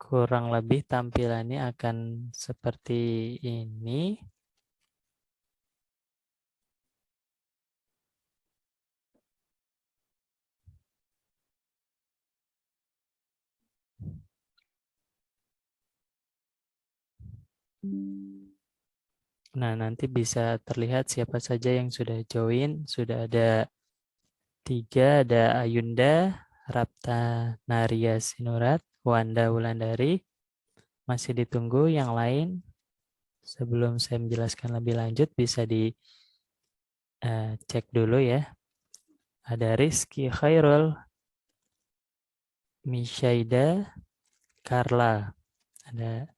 Kurang lebih tampilannya akan seperti ini. Nah, nanti bisa terlihat siapa saja yang sudah join. Sudah ada 3, ada Ayunda, Rapta Naria Sinurat, Wanda Wulandari. Masih ditunggu yang lain. Sebelum saya menjelaskan lebih lanjut, bisa dicek dulu ya. Ada Rizky Khairul, Mishaida, Carla. Ada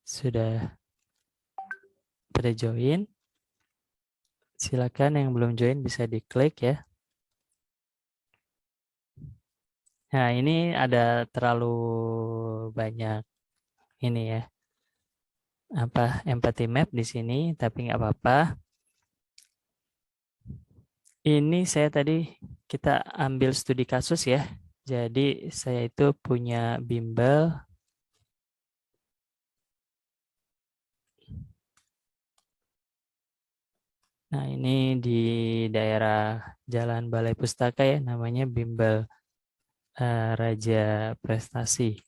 sudah pada join. Silakan yang belum join bisa diklik ya. Nah, ini ada terlalu banyak ini ya. Empathy map di sini, tapi nggak apa-apa. Ini saya tadi kita ambil studi kasus ya. Jadi saya itu punya bimbel. Nah, ini di daerah Jalan Balai Pustaka ya, namanya bimbel Raja Prestasi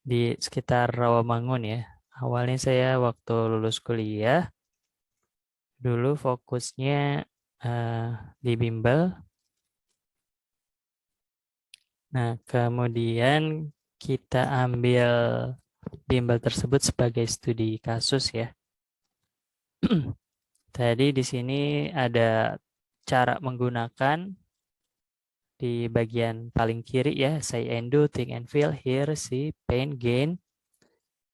di sekitar Rawamangun ya. Awalnya saya waktu lulus kuliah, dulu fokusnya di bimbel. Nah, kemudian kita ambil bimbel tersebut sebagai studi kasus ya. Tadi di sini ada cara menggunakan di bagian paling kiri ya, say and do, think and feel, hear, see, pain, gain.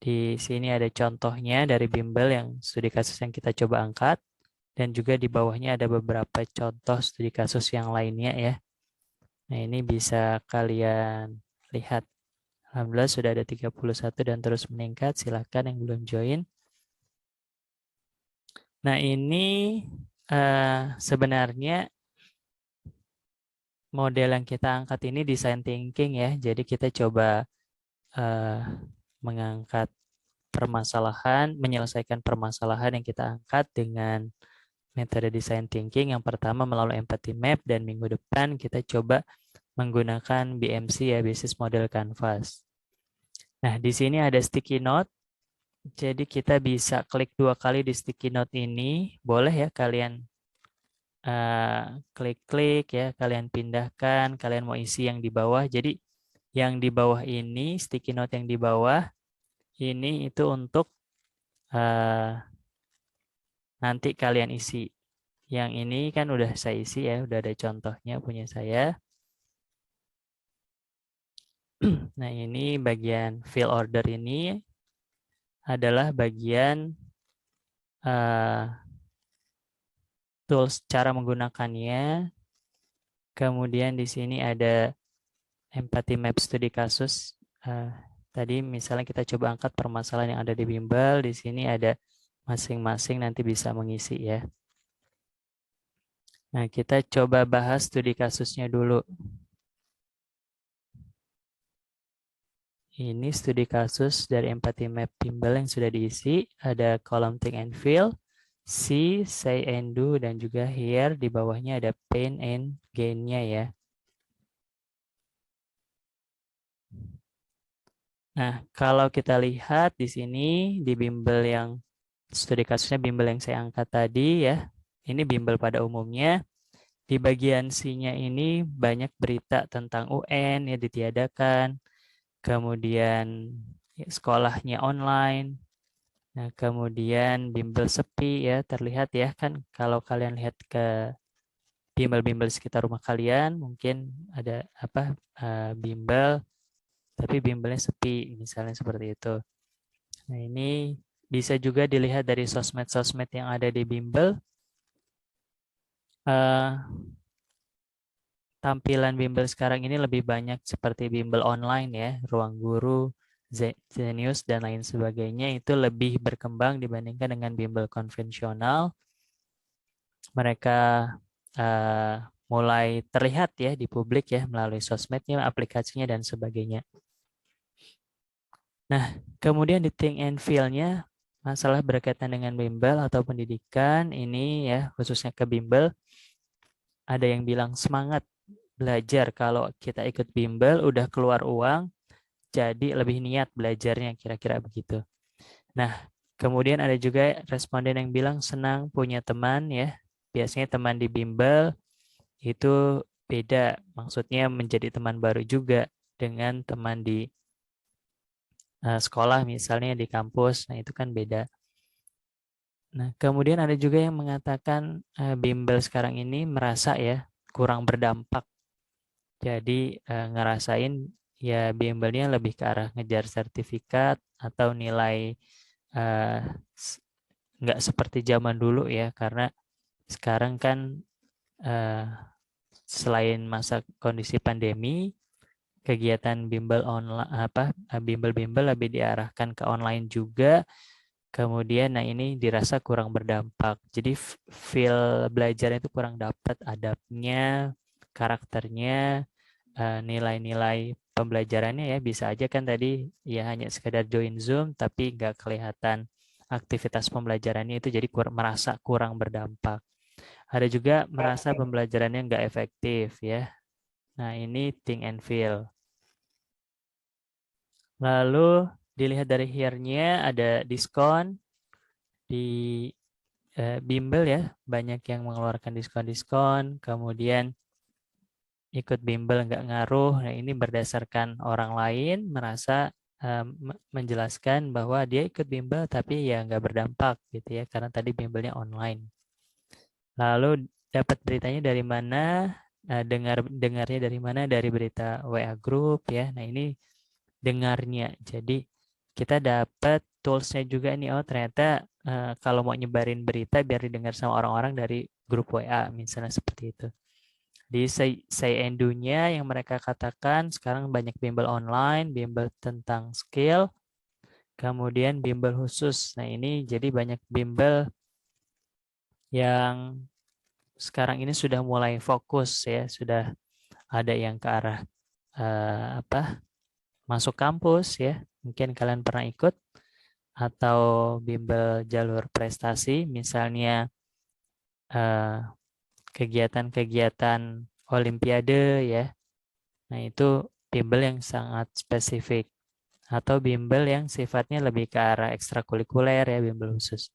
Di sini ada contohnya dari bimbel yang studi kasus yang kita coba angkat. Dan juga di bawahnya ada beberapa contoh studi kasus yang lainnya ya. Nah, ini bisa kalian lihat. Alhamdulillah sudah ada 31 dan terus meningkat. Silahkan yang belum join. Nah, ini sebenarnya model yang kita angkat ini design thinking ya. Jadi kita coba uh, mengangkat permasalahan, menyelesaikan permasalahan yang kita angkat dengan metode design thinking. Yang pertama melalui empathy map dan minggu depan kita coba menggunakan BMC ya, Business Model Canvas. Nah, di sini ada sticky note. Jadi kita bisa klik 2 kali di sticky note ini. Boleh ya kalian klik-klik ya, kalian pindahkan, kalian mau isi yang di bawah. Jadi yang di bawah ini, sticky note yang di bawah, ini itu untuk nanti kalian isi. Yang ini kan udah saya isi ya, udah ada contohnya punya saya. Nah, ini bagian fill order ini adalah bagian tools cara menggunakannya. Kemudian di sini ada empathy map studi kasus. Tadi misalnya kita coba angkat permasalahan yang ada di bimbel. Di sini ada masing-masing nanti bisa mengisi ya. Nah, kita coba bahas studi kasusnya dulu. Ini studi kasus dari empathy map bimbel yang sudah diisi. Ada kolom think and feel, see, say and do, dan juga hear. Di bawahnya ada pain and gain-nya ya. Nah, kalau kita lihat di sini di bimbel yang studi kasusnya bimbel yang saya angkat tadi ya. Ini bimbel pada umumnya. Di bagian C-nya ini banyak berita tentang UN ya ditiadakan. Kemudian ya, sekolahnya online. Nah, kemudian bimbel sepi ya terlihat ya kan kalau kalian lihat ke bimbel-bimbel sekitar rumah kalian mungkin ada bimbel tapi bimbelnya sepi misalnya seperti itu. Nah, ini bisa juga dilihat dari sosmed-sosmed yang ada di bimbel. Tampilan bimbel sekarang ini lebih banyak seperti bimbel online ya, Ruang Guru, Zenius, dan lain sebagainya itu lebih berkembang dibandingkan dengan bimbel konvensional. Mereka uh, mulai terlihat ya di publik ya melalui sosmednya, aplikasinya, dan sebagainya. Nah, kemudian di think and feel-nya masalah berkaitan dengan bimbel atau pendidikan ini ya khususnya ke bimbel ada yang bilang semangat belajar kalau kita ikut bimbel udah keluar uang jadi lebih niat belajarnya kira-kira begitu. Nah, kemudian ada juga responden yang bilang senang punya teman ya. Biasanya teman di bimbel itu beda, maksudnya menjadi teman baru juga dengan teman di sekolah misalnya di kampus. Nah, itu kan beda. Nah, kemudian ada juga yang mengatakan bimbel sekarang ini merasa ya kurang berdampak. Jadi ngerasain ya bimbelnya lebih ke arah ngejar sertifikat atau nilai eh, nggak seperti zaman dulu ya karena sekarang kan eh, selain masa kondisi pandemi kegiatan bimbel online bimbel-bimbel lebih diarahkan ke online juga. Kemudian, nah ini dirasa kurang berdampak. Jadi feel belajarnya itu kurang dapat adabnya, karakternya, nilai-nilai pembelajarannya ya. Bisa aja kan tadi ya hanya sekedar join Zoom, tapi nggak kelihatan aktivitas pembelajarannya itu jadi merasa kurang berdampak. Ada juga merasa pembelajarannya nggak efektif ya. Nah ini think and feel. Lalu dilihat dari here-nya ada diskon di bimbel ya, banyak yang mengeluarkan diskon-diskon, kemudian ikut bimbel nggak ngaruh. Nah, ini berdasarkan orang lain merasa menjelaskan bahwa dia ikut bimbel tapi ya nggak berdampak gitu ya, karena tadi bimbelnya online. Lalu dapat beritanya dari mana? Dengarnya dari mana? Dari berita WA Group ya. Nah, ini dengarnya. Jadi kita dapat toolsnya juga nih. Oh ternyata kalau mau nyebarin berita biar didengar sama orang-orang dari grup WA misalnya seperti itu. Di Say Endu-nya yang mereka katakan sekarang banyak bimbel online, bimbel tentang skill, kemudian bimbel khusus. Nah ini jadi banyak bimbel yang sekarang ini sudah mulai fokus ya, sudah ada yang ke arah masuk kampus ya. Mungkin kalian pernah ikut atau bimbel jalur prestasi, misalnya eh, kegiatan-kegiatan olimpiade ya. Nah, itu bimbel yang sangat spesifik atau bimbel yang sifatnya lebih ke arah ekstrakurikuler ya, bimbel khusus.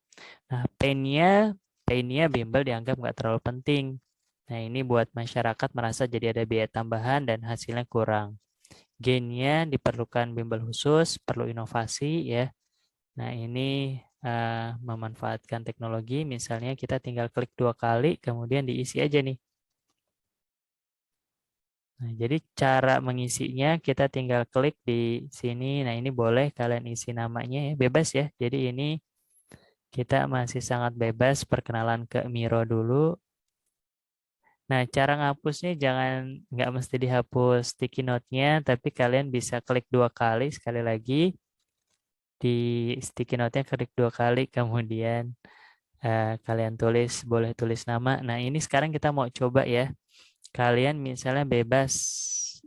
Nah, pain-nya bimbel dianggap nggak terlalu penting. Nah, ini buat masyarakat merasa jadi ada biaya tambahan dan hasilnya kurang. Gain-nya diperlukan bimbel khusus, perlu inovasi ya. Nah, ini memanfaatkan teknologi, misalnya kita tinggal klik 2 kali, kemudian diisi aja nih. Nah, jadi cara mengisinya kita tinggal klik di sini. Nah, ini boleh kalian isi namanya ya, bebas ya. Jadi ini kita masih sangat bebas perkenalan ke Miro dulu. Nah, cara ngapusnya jangan nggak mesti dihapus sticky note-nya, tapi kalian bisa klik 2 kali sekali lagi di sticky note-nya klik 2 kali, kemudian kalian boleh tulis nama. Nah, ini sekarang kita mau coba ya. Kalian misalnya bebas,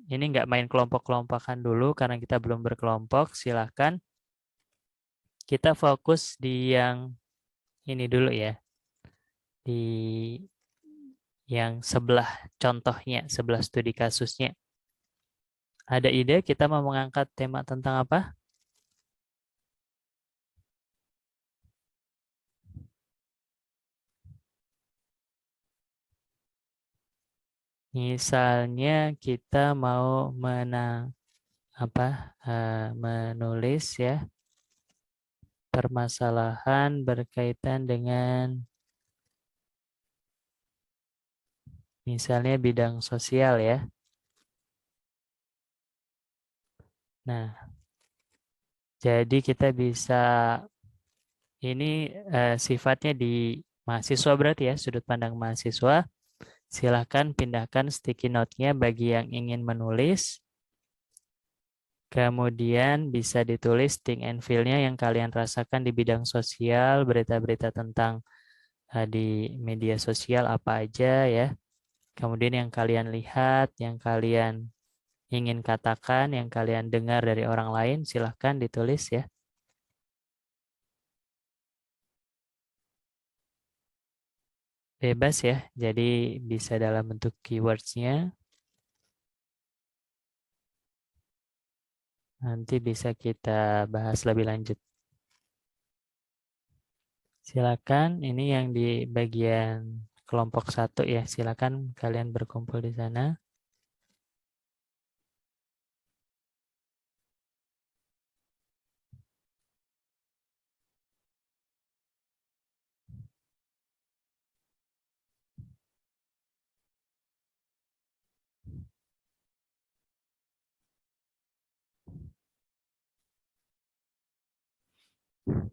ini nggak main kelompok-kelompokan dulu karena kita belum berkelompok. Silahkan kita fokus di yang ini dulu ya. Di yang sebelah contohnya, sebelah studi kasusnya. Ada ide kita mau mengangkat tema tentang apa? Misalnya kita mau menulis ya permasalahan berkaitan dengan misalnya bidang sosial ya. Nah, jadi kita bisa ini sifatnya di mahasiswa berarti ya, sudut pandang mahasiswa. Silahkan pindahkan sticky note-nya bagi yang ingin menulis. Kemudian bisa ditulis think and feel-nya yang kalian rasakan di bidang sosial, berita-berita tentang di media sosial apa aja ya. Kemudian yang kalian lihat, yang kalian ingin katakan, yang kalian dengar dari orang lain, silahkan ditulis ya. Bebas ya, jadi bisa dalam bentuk keywords-nya. Nanti bisa kita bahas lebih lanjut. Silakan, ini yang di bagian kelompok 1 ya. Silakan kalian berkumpul di sana.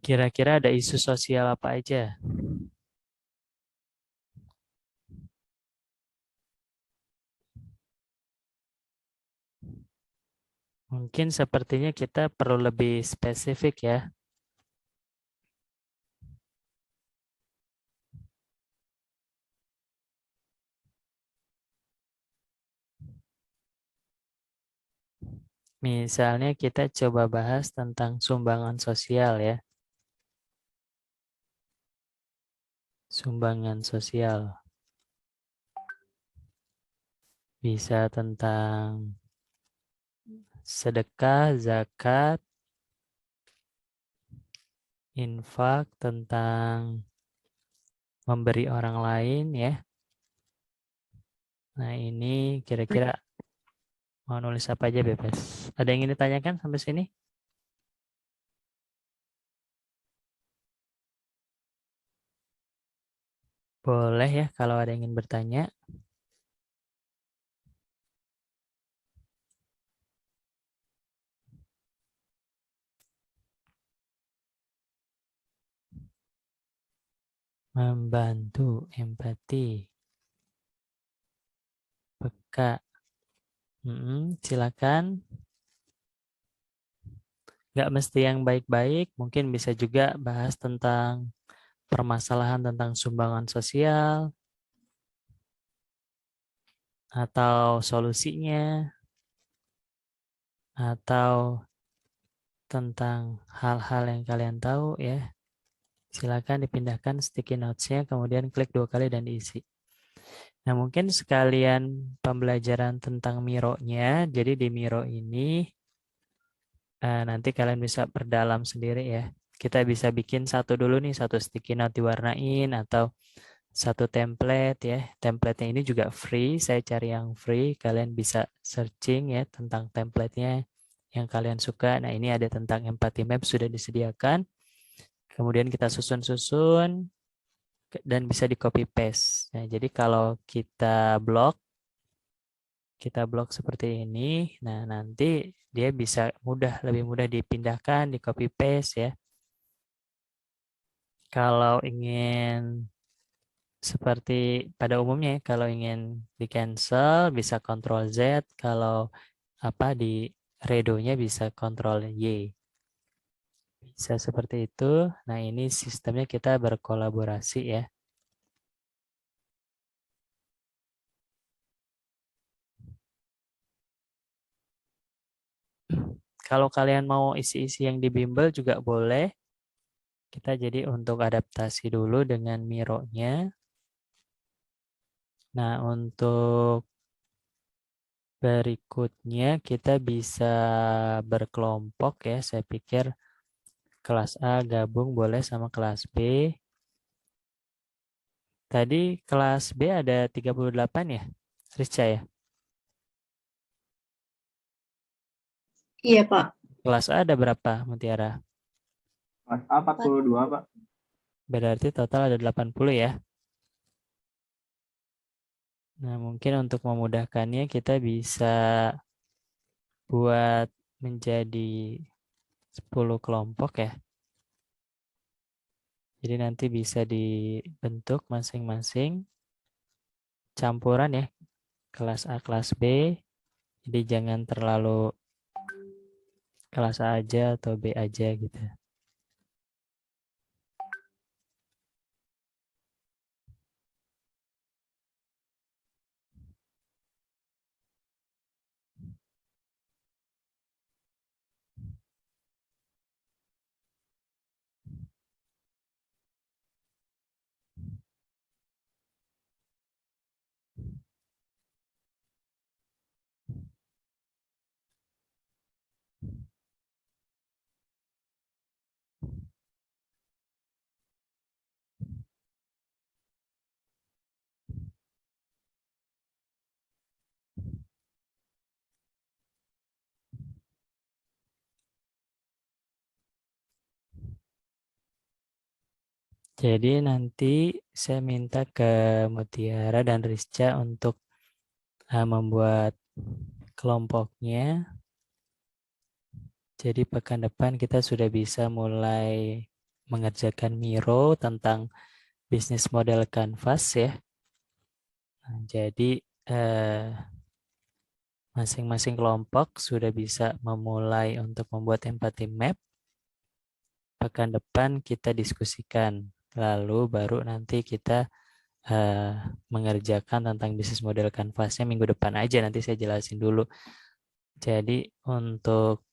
Kira-kira ada isu sosial apa aja? Mungkin sepertinya kita perlu lebih spesifik ya. Misalnya kita coba bahas tentang sumbangan sosial ya. Sumbangan sosial. Bisa tentang sedekah, zakat, infak, tentang memberi orang lain ya. Nah ini kira-kira mau nulis apa aja bebas. Ada yang ingin ditanyakan sampai sini? Boleh ya kalau ada yang ingin bertanya. Membantu, empati, peka. Silakan. Nggak mesti yang baik-baik, mungkin bisa juga bahas tentang permasalahan tentang sumbangan sosial atau solusinya atau tentang hal-hal yang kalian tahu ya. Silakan dipindahkan sticky notes-nya, kemudian klik 2 kali dan diisi. Nah, mungkin sekalian pembelajaran tentang Miro-nya. Jadi di Miro ini nanti kalian bisa perdalam sendiri ya. Kita bisa bikin satu dulu nih, satu sticky note diwarnain atau satu template ya. Template-nya ini juga free, saya cari yang free. Kalian bisa searching ya tentang template-nya yang kalian suka. Nah, ini ada tentang empathy map sudah disediakan. Kemudian kita susun-susun dan bisa di copy paste. Nah, jadi kalau kita blok seperti ini, nah nanti dia bisa lebih mudah dipindahkan, di copy paste ya. Kalau ingin seperti pada umumnya ya, kalau ingin di cancel bisa Ctrl Z, kalau di redonya bisa Ctrl Y. Bisa seperti itu. Nah, ini sistemnya kita berkolaborasi ya. Kalau kalian mau isi-isi yang di bimbel juga boleh. Kita jadi untuk adaptasi dulu dengan Miro-nya. Nah, untuk berikutnya kita bisa berkelompok ya. Saya pikir kelas A gabung boleh sama kelas B. Tadi kelas B ada 38 ya, Rizca ya? Iya, Pak. Kelas A ada berapa, Mutiara? Kelas A 42, Pak. Berarti total ada 80 ya. Nah, mungkin untuk memudahkannya kita bisa buat menjadi 10 kelompok ya. Jadi nanti bisa dibentuk masing-masing campuran ya, kelas A, kelas B. Jadi jangan terlalu kelas A aja atau B aja gitu. Jadi nanti saya minta ke Mutiara dan Rizca untuk membuat kelompoknya. Jadi pekan depan kita sudah bisa mulai mengerjakan Miro tentang bisnis model Canvas ya. Nah, jadi masing-masing kelompok sudah bisa memulai untuk membuat empathy map. Pekan depan kita diskusikan. Lalu baru nanti kita mengerjakan tentang bisnis model Canvas-nya minggu depan aja. Nanti saya jelasin dulu. Jadi untuk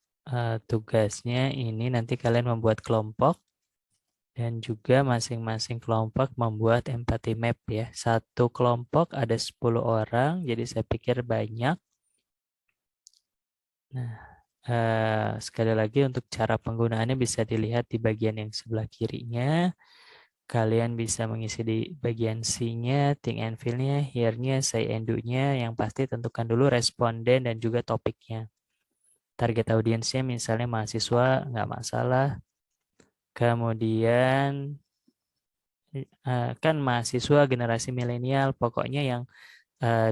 tugasnya ini nanti kalian membuat kelompok dan juga masing-masing kelompok membuat empathy map ya. Satu kelompok ada 10 orang, jadi saya pikir banyak. Nah, sekali lagi untuk cara penggunaannya bisa dilihat di bagian yang sebelah kirinya. Kalian bisa mengisi di bagian C-nya, think and feel-nya, hear-nya, say and do-nya. Yang pasti tentukan dulu responden dan juga topiknya. Target audiensnya misalnya mahasiswa, nggak masalah. Kemudian kan mahasiswa generasi milenial, pokoknya yang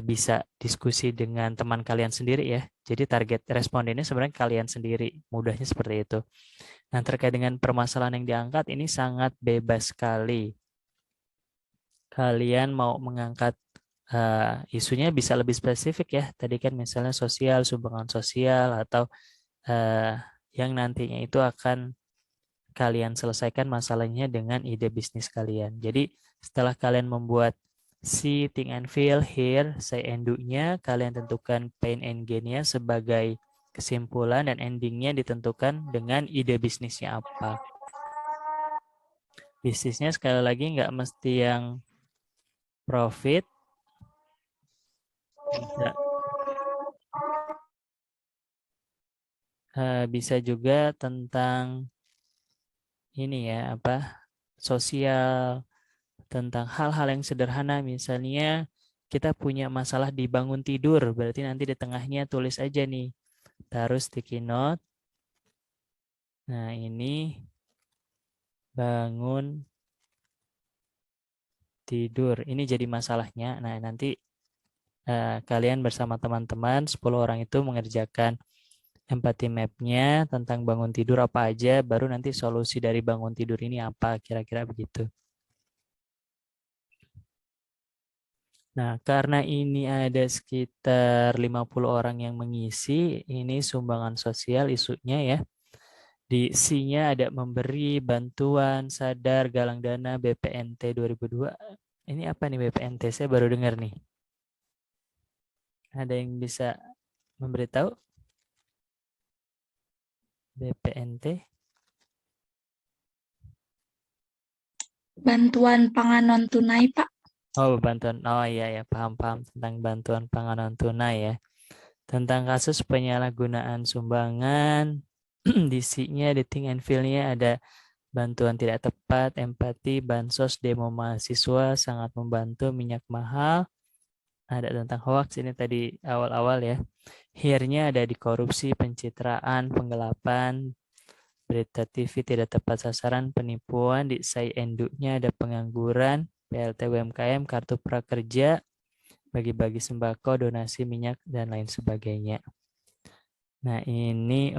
bisa diskusi dengan teman kalian sendiri ya. Jadi target respondennya sebenarnya kalian sendiri. Mudahnya seperti itu. Nah, terkait dengan permasalahan yang diangkat ini sangat bebas sekali. Kalian mau mengangkat isunya bisa lebih spesifik ya. Tadi kan misalnya sosial, sumbangan sosial, atau yang nantinya itu akan kalian selesaikan masalahnya dengan ide bisnis kalian. Jadi setelah kalian membuat see, think and feel, hear, say and do-nya, kalian tentukan pain and gain-nya sebagai kesimpulan dan endingnya ditentukan dengan ide bisnisnya apa. Bisnisnya sekali lagi nggak mesti yang profit, bisa juga tentang ini ya apa sosial, tentang hal-hal yang sederhana, misalnya kita punya masalah di bangun tidur, berarti nanti di tengahnya tulis aja nih, taruh sticky note. Nah, ini bangun tidur, ini jadi masalahnya. Nah, nanti kalian bersama teman-teman 10 orang itu mengerjakan empathy map-nya tentang bangun tidur apa aja, baru nanti solusi dari bangun tidur ini apa, kira-kira begitu. Nah, karena ini ada sekitar 50 orang yang mengisi, ini sumbangan sosial isunya ya. Di C-nya ada memberi, bantuan, sadar, galang dana, BPNT 2002. Ini apa nih BPNT? Saya baru dengar nih. Ada yang bisa memberitahu? BPNT? Bantuan pangan non tunai, Pak. Oh, bantuan. Oh iya ya, paham-paham tentang bantuan pangan non tunai ya. Tentang kasus penyalahgunaan sumbangan, di C-nya, di think and feel-nya ada bantuan tidak tepat, empati, bansos, demo mahasiswa, sangat membantu, minyak mahal. Ada tentang hoax, ini tadi awal-awal ya. Here-nya ada di korupsi, pencitraan, penggelapan, berita TV tidak tepat sasaran, penipuan. Di say and do-nya ada pengangguran, PLT UMKM, kartu prakerja, bagi-bagi sembako, donasi minyak, dan lain sebagainya. Nah ini,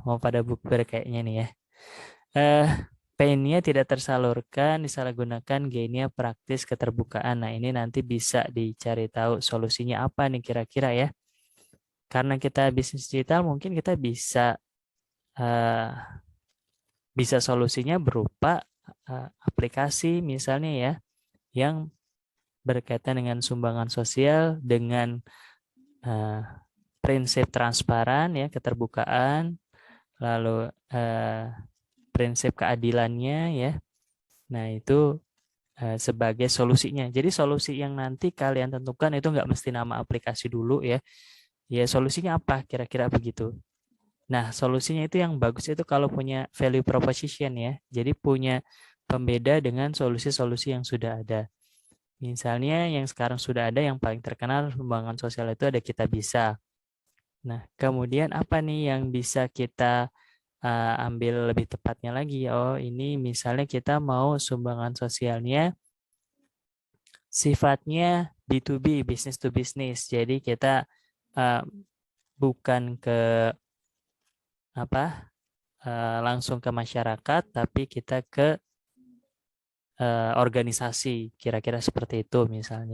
mau pada bukber kayaknya nih ya. Pain-nya tidak tersalurkan, disalahgunakan, gain-nya praktis keterbukaan. Nah ini nanti bisa dicari tahu solusinya apa nih kira-kira ya. Karena kita bisnis digital mungkin kita bisa solusinya berupa aplikasi misalnya ya yang berkaitan dengan sumbangan sosial dengan prinsip transparan ya, keterbukaan, lalu prinsip keadilannya ya. Nah, itu sebagai solusinya. Jadi solusi yang nanti kalian tentukan itu nggak mesti nama aplikasi dulu ya. Ya solusinya apa kira-kira begitu. Nah, solusinya itu yang bagus itu kalau punya value proposition ya. Jadi punya pembeda dengan solusi-solusi yang sudah ada. Misalnya yang sekarang sudah ada yang paling terkenal sumbangan sosial itu ada Kita Bisa. Nah, kemudian apa nih yang bisa kita ambil lebih tepatnya lagi. Oh, ini misalnya kita mau sumbangan sosialnya sifatnya B2B, business to business. Jadi kita bukan ke langsung ke masyarakat, tapi kita ke organisasi. Kira-kira seperti itu misalnya.